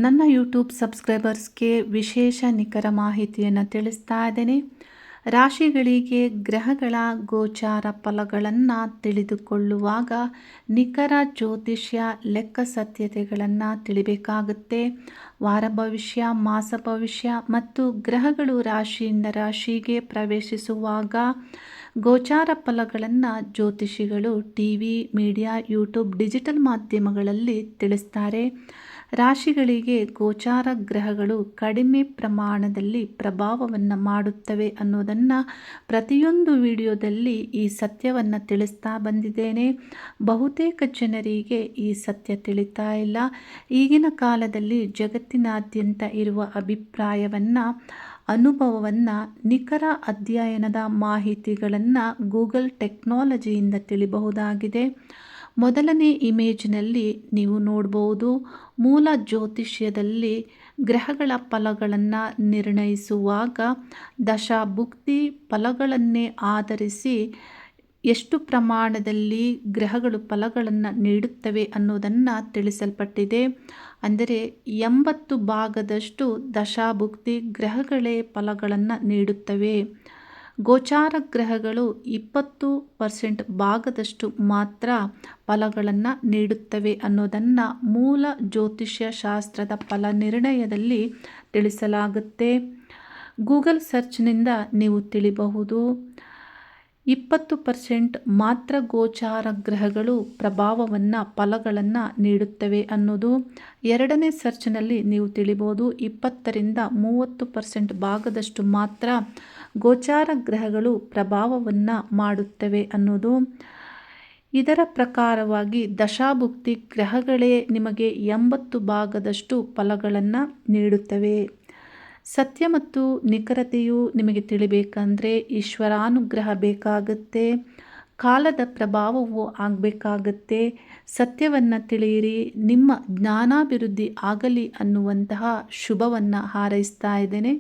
ನನ್ನ ಯೂಟ್ಯೂಬ್ ಸಬ್ಸ್ಕ್ರೈಬರ್ಸ್ಗೆ ವಿಶೇಷ ನಿಖರ ಮಾಹಿತಿಯನ್ನು ತಿಳಿಸ್ತಾ ಇದ್ದೇನೆ. ರಾಶಿಗಳಿಗೆ ಗ್ರಹಗಳ ಗೋಚಾರ ಫಲಗಳನ್ನು ತಿಳಿದುಕೊಳ್ಳುವಾಗ ನಿಖರ ಜ್ಯೋತಿಷ್ಯ ಲೆಕ್ಕ ಸತ್ಯತೆಗಳನ್ನು ತಿಳಿಬೇಕಾಗುತ್ತೆ. ವಾರ ಭವಿಷ್ಯ, ಮಾಸ ಭವಿಷ್ಯ ಮತ್ತು ಗ್ರಹಗಳು ರಾಶಿಯಿಂದ ರಾಶಿಗೆ ಪ್ರವೇಶಿಸುವಾಗ ಗೋಚಾರ ಫಲಗಳನ್ನು ಜ್ಯೋತಿಷಿಗಳು ಟಿವಿ, ಮೀಡಿಯಾ, ಯೂಟ್ಯೂಬ್, ಡಿಜಿಟಲ್ ಮಾಧ್ಯಮಗಳಲ್ಲಿ ತಿಳಿಸ್ತಾರೆ. ರಾಶಿಗಳಿಗೆ ಗೋಚಾರ ಗ್ರಹಗಳು ಕಡಿಮೆ ಪ್ರಮಾಣದಲ್ಲಿ ಪ್ರಭಾವವನ್ನು ಮಾಡುತ್ತವೆ ಅನ್ನೋದನ್ನು ಪ್ರತಿಯೊಂದು ವಿಡಿಯೋದಲ್ಲಿ ಈ ಸತ್ಯವನ್ನು ತಿಳಿಸ್ತಾ ಬಂದಿದ್ದೇನೆ. ಬಹುತೇಕ ಜನರಿಗೆ ಈ ಸತ್ಯ ತಿಳಿತಾ ಇಲ್ಲ. ಈಗಿನ ಕಾಲದಲ್ಲಿ ಜಗತ್ತಿನಾದ್ಯಂತ ಇರುವ ಅಭಿಪ್ರಾಯವನ್ನು, ಅನುಭವವನ್ನು, ನಿಖರ ಅಧ್ಯಯನದ ಮಾಹಿತಿಗಳನ್ನು ಗೂಗಲ್ ಟೆಕ್ನಾಲಜಿಯಿಂದ ತಿಳಿಬಹುದಾಗಿದೆ. ಮೊದಲನೇ ಇಮೇಜ್ನಲ್ಲಿ ನೀವು ನೋಡಬಹುದು, ಮೂಲ ಜ್ಯೋತಿಷ್ಯದಲ್ಲಿ ಗ್ರಹಗಳ ಫಲಗಳನ್ನು ನಿರ್ಣಯಿಸುವಾಗ ದಶಾಭುಕ್ತಿ ಫಲಗಳನ್ನೇ ಆಧರಿಸಿ ಎಷ್ಟು ಪ್ರಮಾಣದಲ್ಲಿ ಗ್ರಹಗಳು ಫಲಗಳನ್ನು ನೀಡುತ್ತವೆ ಅನ್ನೋದನ್ನು ತಿಳಿಸಲ್ಪಟ್ಟಿದೆ. ಅಂದರೆ 80% ದಶಾಭುಕ್ತಿ ಗ್ರಹಗಳೇ ಫಲಗಳನ್ನು ನೀಡುತ್ತವೆ. ಗೋಚಾರ ಗ್ರಹಗಳು 20% ಭಾಗದಷ್ಟು ಮಾತ್ರ ಫಲಗಳನ್ನು ನೀಡುತ್ತವೆ ಅನ್ನೋದನ್ನು ಮೂಲ ಜ್ಯೋತಿಷ್ಯ ಶಾಸ್ತ್ರದ ಫಲ ನಿರ್ಣಯದಲ್ಲಿ ತಿಳಿಸಲಾಗುತ್ತೆ. ಗೂಗಲ್ ಸರ್ಚ್ನಿಂದ ನೀವು ತಿಳಿಬಹುದು. 20% ಮಾತ್ರ ಗೋಚಾರ ಗ್ರಹಗಳು ಪ್ರಭಾವವನ್ನು, ಫಲಗಳನ್ನು ನೀಡುತ್ತವೆ ಅನ್ನೋದು. ಎರಡನೇ ಸರ್ಚ್ನಲ್ಲಿ ನೀವು ತಿಳಿಬಹುದು, 20ರಿಂದ 30% ಭಾಗದಷ್ಟು ಮಾತ್ರ ಗೋಚಾರ ಗ್ರಹಗಳು ಪ್ರಭಾವವನ್ನು ಮಾಡುತ್ತವೆ ಅನ್ನೋದು. ಇದರ ಪ್ರಕಾರವಾಗಿ ದಶಾಭುಕ್ತಿ ಗ್ರಹಗಳೇ ನಿಮಗೆ 80 ಭಾಗದಷ್ಟು ಫಲಗಳನ್ನು ನೀಡುತ್ತವೆ. ಸತ್ಯ ಮತ್ತು ನಿಖರತೆಯು ನಿಮಗೆ ತಿಳಿಬೇಕಂದ್ರೆ ಈಶ್ವರಾನುಗ್ರಹ ಬೇಕಾಗುತ್ತೆ. ಕಾಲದ ಪ್ರಭಾವವು ಆಗಬೇಕಾಗತ್ತೆ. ಸತ್ಯವನ್ನು ತಿಳಿಯಿರಿ, ನಿಮ್ಮ ಜ್ಞಾನಾಭಿವೃದ್ಧಿ ಆಗಲಿ ಅನ್ನುವಂತಹ ಶುಭವನ್ನು ಹಾರೈಸ್ತಾ ಇದ್ದೇನೆ.